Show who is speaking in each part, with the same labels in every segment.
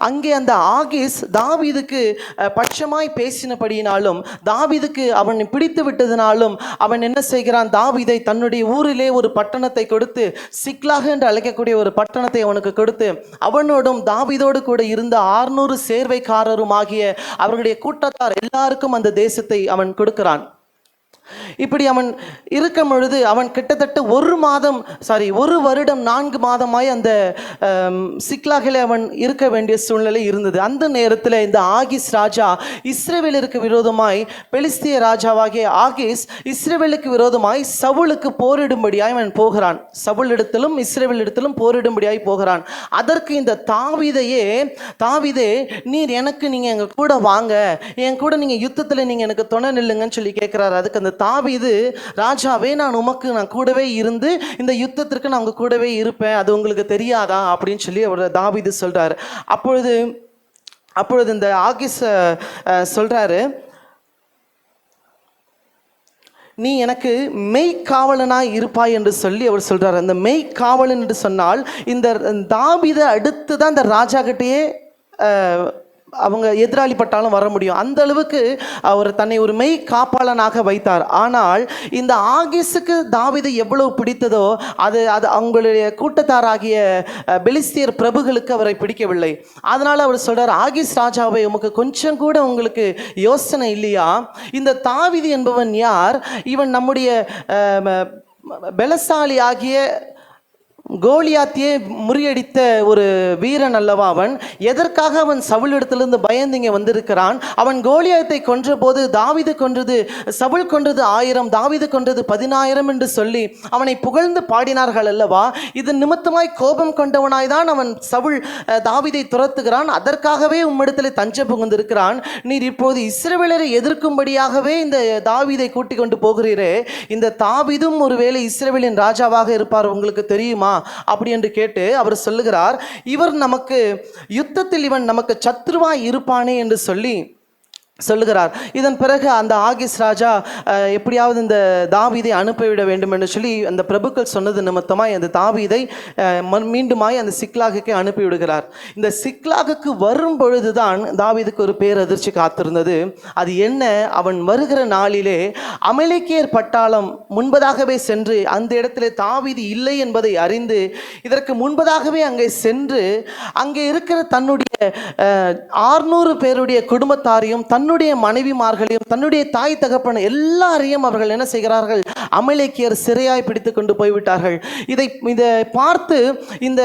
Speaker 1: அங்கே அந்த ஆகீஸ் தாவீதுக்கு பட்சமாய் பேசினபடியினாலும் தாவீதுக்கு அவனை பிடித்து விட்டதினாலும் அவன் என்ன செய்கிறான், தாவீதை தன்னுடைய ஊரிலே ஒரு பட்டணத்தை கொடுத்து, சிக்லாக் என்று அழைக்கக்கூடிய ஒரு பட்டணத்தை அவனுக்கு கொடுத்து, அவனோடும் தாவீதோடு கூட இருந்த 600 சேர்வைக்காரரும் ஆகிய அவர்களுடைய கூட்டத்தார் எல்லாருக்கும் அந்த தேசத்தை அவன் கொடுக்கிறான். இப்படி அவன் இருக்கும் பொழுது அவன் கிட்டத்தட்ட ஒரு வருடம் 4 மாதமாய் அந்த சிக்லாகிலே அவன் இருக்க வேண்டிய சூழ்நிலை இருந்தது. அந்த நேரத்தில் இந்த ஆகீஸ் ராஜா இஸ்ரவேலுக்கு விரோதமாய், பெலிஸ்திய ராஜாவாகிய ஆகீஸ் இஸ்ரவேலுக்கு விரோதமாய் சவுலுக்கு போரிடும்படியாய் அவன் போகிறான். சவுலிடத்திலும் இஸ்ரவேலிடத்திலும் போரிடும்படியாய் போகிறான். அதற்கு இந்த தாவீதே நீர் நீங்க எங்க கூட வாங்க, என் கூட நீங்க யுத்தத்தில் நீங்க எனக்கு துணை நில்லுங்கன்னு சொல்லி கேட்கிறாரு. அதுக்கு அந்த தாவீது, ராஜாவே நான் கூடவே இருந்து இந்த யுத்தத்திற்கு நான் உங்க கூடவே இருப்பேன், அது உங்களுக்கு தெரியாதா அப்படின்னு சொல்லி அவர் தாவீது சொல்றாரு. அப்பொழுது இந்த ஆகீஸ் சொல்றாரு, நீ எனக்கு மெய்க்காவலனாய் இருப்பாய் என்று சொல்லி அவர் சொல்றார். அந்த மெய்க்காவலன் என்று சொன்னால் இந்த தாவீதை அடுத்து தான் இந்த ராஜா கிட்டேயே அவங்க எதிராளி பட்டாலும் வர முடியும். அந்த அளவுக்கு அவர் தன்னை ஒரு மெய் காப்பாளனாக வைத்தார். ஆனால் இந்த ஆகீஸுக்கு தாவீதை எவ்வளவு பிடித்ததோ அது அவங்களுடைய கூட்டத்தாராகிய பெலிஸ்தியர் பிரபுகளுக்கு அவரை பிடிக்கவில்லை. அதனால் அவர் சொல்றார், ஆகீஸ் ராஜாவை உமக்கு கொஞ்சம் கூட உங்களுக்கு யோசனை இல்லையா? இந்த தாவீது என்பவன் யார்? இவன் நம்முடைய பலசாலி ஆகிய கோலியாத்தியே முறியடித்த ஒரு வீரன் அல்லவா அவன். எதற்காக அவன் சவுலிடத்திலிருந்து பயந்து இங்கே வந்திருக்கிறான்? அவன் கோலியாத்தை கொன்ற போது தாவீது கொன்றது, சவுல் கொன்றது 1000, தாவீது கொன்றது 10000 என்று சொல்லி அவனை புகழ்ந்து பாடினார்கள் அல்லவா. இது நிமித்தமாய் கோபம் கொண்டவனாய் தான் அவன் சவுல் தாவீதை துரத்துகிறான். அதற்காகவே உம்மிடத்தில் தஞ்சம் புகுந்திருக்கிறான். நீர் இப்போது இஸ்ரவேலரை எதிர்க்கும்படியாகவே இந்த தாவீதை கூட்டிக் கொண்டு போகிறீரே, இந்த தாவீதும் ஒருவேளை இஸ்ரவேலின் ராஜாவாக இருப்பார், உங்களுக்கு தெரியுமா அப்படி என்று கேட்டு அவர் சொல்லுகிறார், இவர் நமக்கு யுத்தத்தில் இவன் நமக்கு சத்ருவாய் இருப்பானே என்று சொல்லுகிறார். இதன் பிறகு அந்த ஆகீஸ் ராஜா எப்படியாவது இந்த தாவீதை அனுப்பிவிட வேண்டும் என்று சொல்லி அந்த பிரபுக்கள் சொன்னது நிமித்தமாய் அந்த தாவீதை மீண்டுமாய் அந்த சிக்லாகுக்கு அனுப்பிவிடுகிறார். இந்த சிக்லாகுக்கு வரும் பொழுதுதான் தாவீதுக்கு ஒரு பேரதிர்ச்சி காத்திருந்தது. அது என்ன? அவன் வருகிற நாளிலே அமலேக்கியர் பட்டாளம் முன்பதாகவே சென்று அந்த இடத்துல தாவீது இல்லை என்பதை அறிந்து இதற்கு முன்பதாகவே அங்கே சென்று அங்கே இருக்கிற தன்னுடைய 600 பேருடைய குடும்பத்தாரையும் தன்னுடைய மனைவிமார்களையும் தன்னுடைய தாய் தகப்பன் எல்லாரையும் அவர்கள் என்ன செய்கிறார்கள்? அமலேக்கியர் சிறையாய் பிடித்து கொண்டு போய்விட்டார்கள். இதை பார்த்து இந்த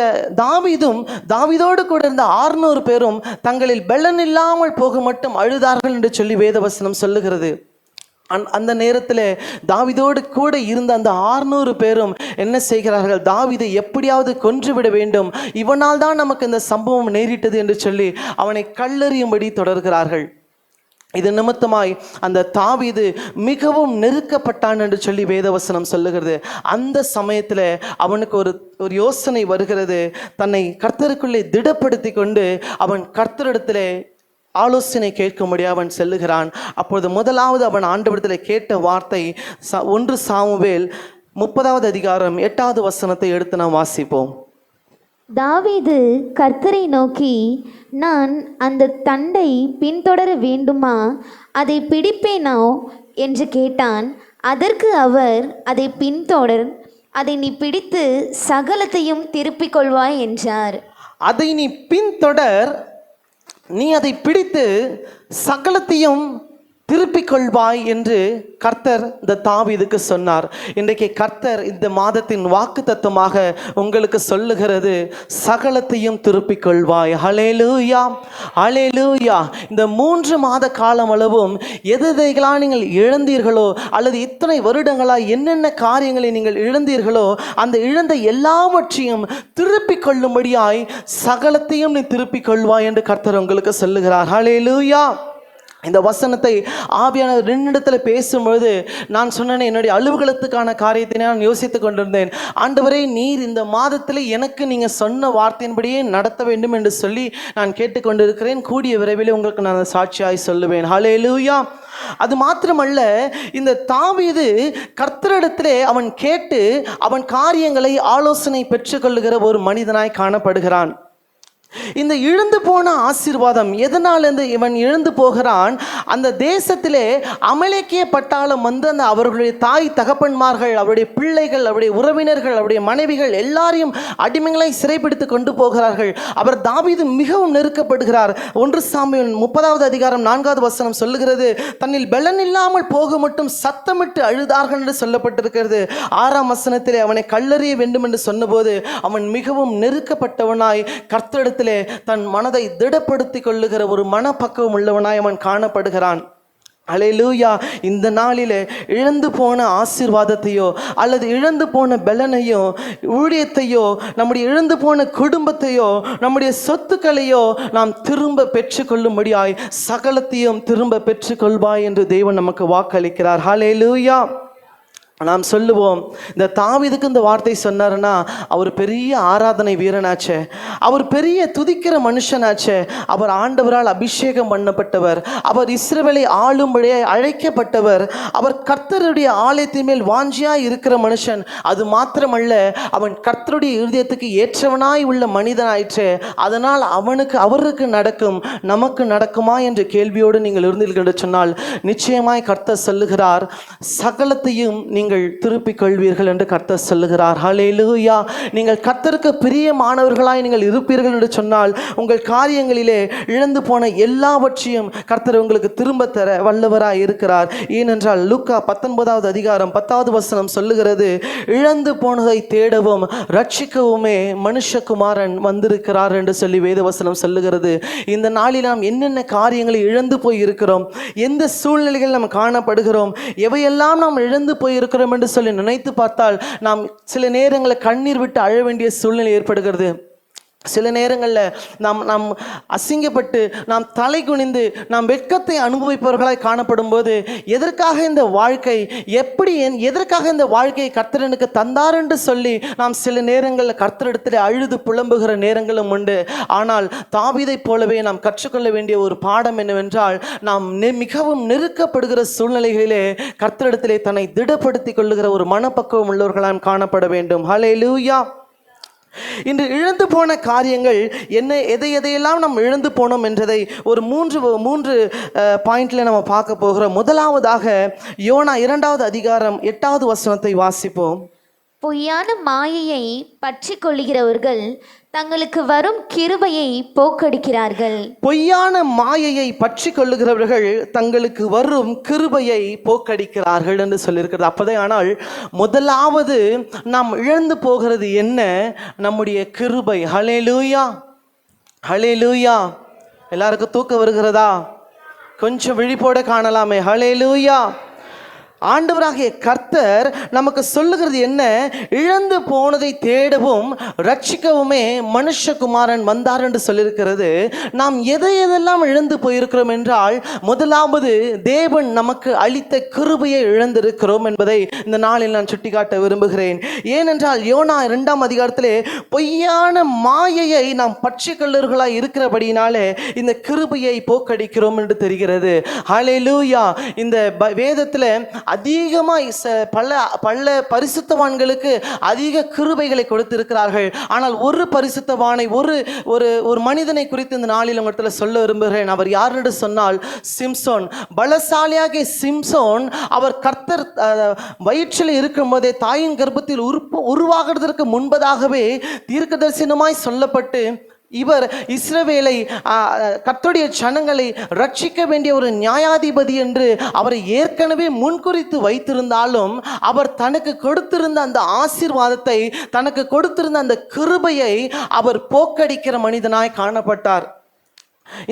Speaker 1: தாவீதோடு கூட இருந்த 600 பேரும் தங்களில் பெலன் இல்லாமல் போக மட்டும் அழுதார்கள் என்று சொல்லி வேதவசனம் சொல்லுகிறது. அந்த நேரத்தில் தாவீதோடு கூட இருந்த அந்த 600 பேரும் என்ன செய்கிறார்கள்? தாவீதை எப்படியாவது கொன்றுவிட வேண்டும், இவனால் தான் நமக்கு இந்த சம்பவம் நேரிட்டது என்று சொல்லி அவனை கல்லெறியும்படி தொடர்கிறார்கள். இது நிமித்தமாய் அந்த தாவீது மிகவும் நெருக்கப்பட்டான் என்று சொல்லி வேதவசனம் சொல்லுகிறது. அந்த சமயத்தில் அவனுக்கு ஒரு யோசனை வருகிறது. தன்னை கர்த்தருக்குள்ளே திடப்படுத்தி கொண்டு அவன் கர்த்தரிடத்தில் ஆலோசனை கேட்கும்படி அவன் செல்லுகிறான். அப்பொழுது முதலாவது அவன் ஆண்டவரிடத்தில் கேட்ட வார்த்தை 1 சாமுவேல் 30வது அதிகாரம் 8வது வசனத்தை எடுத்து நாம் வாசிப்போம்.
Speaker 2: தாவீது கர்த்தரை நோக்கி, நான் அந்த தண்டை பின்தொடர வேண்டுமா, அதை பிடிப்பேனோ என்று கேட்டான். அதற்கு அவர், அதை பின்தொடர், அதை நீ பிடித்து சகலத்தையும் திருப்பிக் கொள்வாய் என்றார்.
Speaker 1: அதை நீ பின்தொடர், நீ அதை பிடித்து சகலத்தையும் திருப்பிக் கொள்வாய் என்று கர்த்தர் இந்த தாவீதுக்கு சொன்னார். இன்றைக்கு கர்த்தர் இந்த மாதத்தின் வாக்குத்தத்தமாக உங்களுக்கு சொல்லுகிறது, சகலத்தையும் திருப்பிக் கொள்வாய். ஹல்லேலூயா, ஹல்லேலூயா. இந்த 3 மாத காலம் அளவும் எதைகளாக நீங்கள் இழந்தீர்களோ அல்லது இத்தனை வருடங்களாக என்னென்ன காரியங்களை நீங்கள் இழந்தீர்களோ அந்த இழந்த எல்லாவற்றையும் திருப்பிக் கொள்ளும்படியாய் சகலத்தையும் நீ திருப்பிக் கொள்வாய் என்று கர்த்தர் உங்களுக்கு சொல்லுகிறார். ஹல்லேலூயா. இந்த வசனத்தை ஆவியானவர் 2 இடத்துல பேசும்பொழுது நான் சொன்னேன், என்னுடைய அலுவலகத்துக்கான காரியத்தை நான் யோசித்து கொண்டிருந்தேன். ஆண்டவரே, நீர் இந்த மாதத்தில் எனக்கு நீங்கள் சொன்ன வார்த்தையின்படியே நடத்த வேண்டும் என்று சொல்லி நான் கேட்டுக்கொண்டிருக்கிறேன். கூடிய விரைவில் உங்களுக்கு நான் சாட்சியாய் சொல்லுவேன். ஹல்லேலூயா. அது மாத்திரமல்ல, இந்த தாவீது கர்த்தரிடத்திலே அவன் கேட்டு அவன் காரியங்களை ஆலோசனை பெற்றுக்கொள்ளுகிற ஒரு மனிதனாய் காணப்படுகிறான். இந்த இழந்து போன ஆசீர்வாதம் எதனால் இவன் இழந்து போகிறான்? அந்த தேசத்திலே அமலேக்கிய பட்டாளம் வந்து அந்த அவர்களுடைய தாய் தகப்பன்மார்கள், அவருடைய பிள்ளைகள், அவருடைய உறவினர்கள், அவருடைய மனைவிகள் எல்லாரையும் அடிமைகளை சிறைப்பிடித்து கொண்டு போகிறார்கள். அவர் தாவீது மிகவும் நெருக்கப்படுகிறார். 1 சாமுவேல் 30வது அதிகாரம் 4வது வசனம் சொல்லுகிறது, தன்னில் பெலன் இல்லாமல் போக மட்டும் சத்தமிட்டு அழுதார்கள் என்று சொல்லப்பட்டிருக்கிறது. 6ஆம் வசனத்திலே அவனை கல்லறிய வேண்டும் என்று சொன்னபோது அவன் மிகவும் நெருக்கப்பட்டவனாய் கர்த்தரிடத்திலே தன் மனதை திடப்படுத்திக் கொள்ளுகிற ஒரு மனப்பக்குவம் உள்ளவனாய் அவன் காணப்படுகிறான். அல்லேலூயா. இந்த நாளிலே இழந்து போன ஆசீர்வாதத்தையோ அல்லது இழந்து போன பெலனையோ ஊழியத்தையோ நம்முடைய இழந்து போன குடும்பத்தையோ நம்முடைய சொத்துக்களையோ நாம் திரும்ப பெற்றுக்கொள்ளும்படியாய் சகலத்தையும் திரும்ப பெற்றுக்கொள்வாய் என்று தேவன் நமக்கு வாக்களிக்கிறார். அல்லேலூயா. நாம் சொல்லுவோம், இந்த தாவீதுக்கு இந்த வார்த்தை சொன்னார்னா அவர் பெரிய ஆராதனை வீரனாச்சே, அவர் பெரிய துதிக்கிற மனுஷனாச்சே, அவர் ஆண்டவரால் அபிஷேகம் பண்ணப்பட்டவர், அவர் இஸ்ரவேலை ஆளும்படியாய் அழைக்கப்பட்டவர், அவர் கர்த்தருடைய ஆலயத்தின் மேல் வாஞ்சியாய் இருக்கிற மனுஷன். அது மாத்திரமல்ல, அவன் கர்த்தருடைய இருதயத்துக்கு ஏற்றவனாய் உள்ள மனிதனாயிற்றே, அதனால் அவருக்கு நடக்கும், நமக்கு நடக்குமா என்ற கேள்வியோடு நீங்கள் இருந்தீர்கள் என்று சொன்னால் நிச்சயமாய் கர்த்தர் சொல்லுகிறார், சகலத்தையும் நீங்கள் திருப்பிக் கொள்வீர்கள் என்று கர்த்தர் சொல்லுகிறார். ஹல்லேலூயா. நீங்கள் கர்த்தருக்கு பிரியமானவர்களாய் நீங்கள் இருப்பீர்கள் என்று சொன்னால் உங்கள் காரியங்களிலே இழந்து போன எல்லாவற்றையும் கர்த்தர் உங்களுக்கு திரும்ப தர வல்லவராய் இருக்கிறார். ஏனென்றால் லூக்கா 19வது அதிகாரம் 10வது வசனம் சொல்லுகிறது, இழந்து போனதை தேடவும் ரட்சிக்கவுமே மனுஷகுமாரன் வந்திருக்கிறார் என்று சொல்லி வேதவசனம் சொல்லுகிறது. இந்த நாளில் நாம் என்னென்ன காரியங்களை இழந்து போய் இருக்கிறோம், எந்த சூழ்நிலைகள் நாம் காணப்படுகிறோம், எவையெல்லாம் நாம் இழந்து போயிருக்கிறோம் என்று சொல்லி நினைத்து பார்த்தால் நாம் சில நேரங்களில் கண்ணீர் விட்டு அழ வேண்டிய சூழ்நிலை ஏற்படுகிறது. சில நேரங்களில் நாம் அசிங்கப்பட்டு நாம் தலை குனிந்து நாம் வெட்கத்தை அனுபவிப்பவர்களாய் காணப்படும் போது எதற்காக இந்த வாழ்க்கை, எதற்காக இந்த வாழ்க்கையை கர்த்தர் எனக்கு தந்தார் என்று சொல்லி நாம் சில நேரங்களில் கர்த்தரிடத்தில் அழுது புலம்புகிற நேரங்களும் உண்டு. ஆனால் தாவீதைப் போலவே நாம் கற்றுக்கொள்ள வேண்டிய ஒரு பாடம் என்னவென்றால், நாம் மிகவும் நெருக்கப்படுகிற சூழ்நிலைகளிலே கர்த்தரிடத்திலே தன்னை திடப்படுத்திக் கொள்ளுகிற ஒரு மனப்பக்குவம் உள்ளவர்களாம் காணப்பட வேண்டும். ஹல்லேலூயா. இன்று இழந்து போன காரியங்கள் என்ன, எதையெல்லாம் நாம் இழந்து போனோம் என்றதை ஒரு மூன்று பாயிண்ட்ல நம்ம பார்க்க போகிறோம். முதலாவதாக யோனா 2வது அதிகாரம் 8வது வசனத்தை வாசிப்போம்.
Speaker 2: பொய்யான மாயையை பற்றி கொள்கிறவர்கள் தங்களுக்கு வரும் கிருபையை போக்கடிக்கிறார்கள்.
Speaker 1: பொய்யான மாயையை பற்றி கொள்ளுகிறவர்கள் தங்களுக்கு வரும் கிருபையை போக்கடிக்கிறார்கள் என்று சொல்லியிருக்கிறது. அப்போதே ஆனால் முதலாவது நாம் இழந்து போகிறது என்ன? நம்முடைய கிருபை. ஹல்லேலூயா. ஹல்லேலூயா. எல்லாருக்கும் தூக்கம் வருகிறதா? கொஞ்சம் விழிப்போட காணலாமே. ஹல்லேலூயா. ஆண்டவராகிய கர்த்தர் நமக்கு சொல்லுகிறது என்ன? இழந்து போனதை தேடவும் ரட்சிக்கவுமே மனுஷகுமாரன் வந்தார் என்று சொல்லியிருக்கிறது. நாம் எதையெல்லாம் இழந்து போயிருக்கிறோம் என்றால், முதலாவது தேவன் நமக்கு அளித்த கிருபையை இழந்திருக்கிறோம் என்பதை இந்த நாளில் நான் சுட்டிக்காட்ட விரும்புகிறேன். ஏனென்றால் யோனா 2ஆம் அதிகாரத்திலே பொய்யான மாயையை நாம் பற்றி கொள்ளர்களாய் இருக்கிறபடினாலே இந்த கிருபையை போக்கடிக்கிறோம் என்று தெரிகிறது. ஹல்லேலூயா. இந்த வேதத்தில் அதிகமாய் பல பரிசுத்தவான்களுக்கு அதிக கிருபைகளை கொடுத்திருக்கிறார்கள். ஆனால் ஒரு பரிசுத்தவானை, ஒரு மனிதனை குறித்து இந்த நாளில் உங்களிடத்தில் சொல்ல விரும்புகிறேன். அவர் யார் என்று சொன்னால் சிம்சோன். பலசாலியாகிய சிம்சோன், அவர் கர்த்தர் வயிற்றில் இருக்கும் போதே தாயின் கர்ப்பத்தில் உருவாகிறதற்கு முன்பதாகவே தீர்க்கதரிசனமாய் சொல்லப்பட்டு இவர் இஸ்ரவேலை, கர்த்தருடைய ஜனங்களை ரட்சிக்க வேண்டிய ஒரு நியாயாதிபதி என்று அவரை ஏற்கனவே முன்குறித்து வைத்திருந்தாலும் அவர் தனக்கு கொடுத்திருந்த அந்த ஆசீர்வாதத்தை, தனக்கு கொடுத்திருந்த அந்த கிருபையை அவர் போக்கடிக்கிற மனிதனாய் காணப்பட்டார்.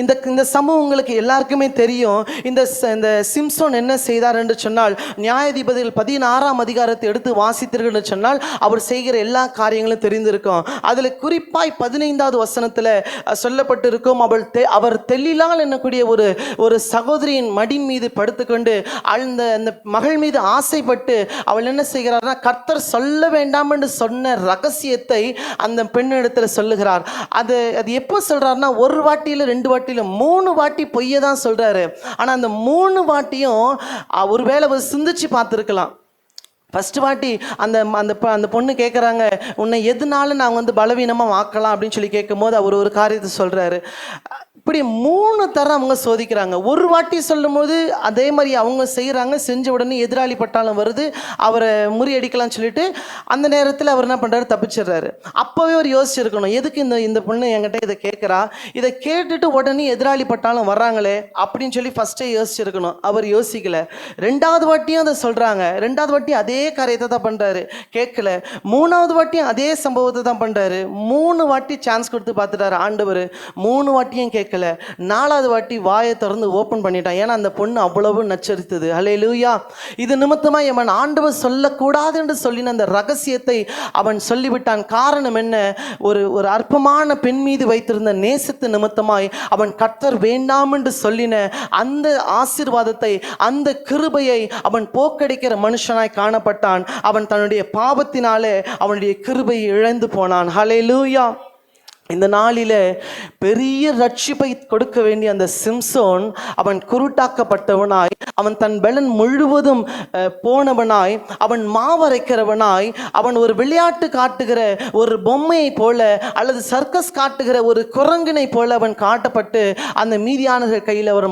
Speaker 1: இந்த சம்பவம் உங்களுக்கு எல்லாருக்குமே தெரியும். இந்த சிம்சோன் என்ன செய்தார் என்று சொன்னால், நியாயாதிபதிகள் 16ஆம் அதிகாரத்தை எடுத்து வாசித்தீர்கள் என்று சொன்னால் அவர் செய்கிற எல்லா காரியங்களும் தெரிந்திருக்கும். அதில் குறிப்பாய் 15வது வசனத்தில் சொல்லப்பட்டிருக்கும், அவர் தெல்லிலால் என்னக்கூடிய ஒரு சகோதரியின் மடியின் மீது படுத்துக்கொண்டு அந்த மகள் மீது ஆசைப்பட்டு அவள் என்ன செய்கிறார்னா, கர்த்தர் சொல்ல வேண்டாம் என்று சொன்ன ரகசியத்தை அந்த பெண்ணிடத்தில் சொல்லுகிறார். அது எப்போ சொல்றாருன்னா, ஒரு வாட்டியில் 2 வாட்டியில் 3 வாட்டி பொய்யை தான் சொல்றாரு. ஆனா அந்த 3 வாட்டியும் ஒருவேளை சிந்திச்சு பார்த்துருக்கலாம். ஃபஸ்ட்டு வாட்டி அந்த பொண்ணு கேட்குறாங்க, உன்னை எதுனால நான் வந்து பலவீனமாக ஆக்கலாம் அப்படின்னு சொல்லி கேட்கும்போது அவர் ஒரு காரியத்தை சொல்கிறாரு. இப்படி 3 தரம் அவங்க சோதிக்கிறாங்க. ஒரு வாட்டி சொல்லும்போது அதே மாதிரி அவங்க செய்கிறாங்க, செஞ்ச உடனே எதிராளி பட்டாளம் வருது, அவரை முறியடிக்கலாம்னு சொல்லிட்டு அந்த நேரத்தில் அவர் என்ன பண்ணுறாரு, தப்பிச்சிடுறாரு. அப்போவே அவர் யோசிச்சிருக்கணும், எதுக்கு இந்த பொண்ணு என்கிட்ட இதை கேட்குறா, இதை கேட்டுட்டு உடனே எதிராளி பட்டாளம் வர்றாங்களே அப்படின்னு சொல்லி ஃபஸ்ட்டே யோசிச்சிருக்கணும். அவர் யோசிக்கல. 2வது வாட்டியும் அதை சொல்கிறாங்க, 2வது வாட்டி அதே காரியத்தை தான் பண்ணுறாரு, கேட்கல. 3வது வாட்டியும் அதே சம்பவத்தை தான் பண்ணுறாரு. 3 வாட்டி சான்ஸ் கொடுத்து பார்த்துட்டாரு ஆண்டவர், 3 வாட்டியும் கேட்கல. 4வது வாட்டி வாயை திறந்து ஓப்பன் பண்ணிட்டான். ஏன்னா அந்த பொண்ணு அவ்வளவு நச்சரித்தது. ஹல்லேலூயா. இது நிமித்தமாக அவன் ஆண்டவர் சொல்லக்கூடாது என்று சொல்லின அந்த ரகசியத்தை அவன் சொல்லிவிட்டான். காரணம் என்ன? ஒரு அற்பமான பெண் மீது வைத்திருந்த நேசத்து நிமித்தமாய் அவன் கர்த்தர் வேண்டாம் என்று சொல்லின அந்த ஆசீர்வாதத்தை, அந்த கிருபையை அவன் போக்கடிக்கிற மனுஷனாய் காணப்பட்டான். அவன் தன்னுடைய பாவத்தினாலே அவனுடைய கிருபையை இழந்து போனான். ஹல்லேலூயா. இந்த நாளில் பெரிய ரட்சிப்பை கொடுக்க வேண்டிய அந்த சிம்சோன் அவன் குருட்டாக்கப்பட்டவனாய், அவன் தன் பலன் முழுவதும் போனவனாய், அவன் மாவரைக்கிறவனாய், அவன் ஒரு விளையாட்டு காட்டுகிற ஒரு பொம்மையை போல அல்லது சர்க்கஸ் காட்டுகிற ஒரு குரங்கினை போல அவன் காட்டப்பட்டு அந்த மீதியானவர் கையில் அவர்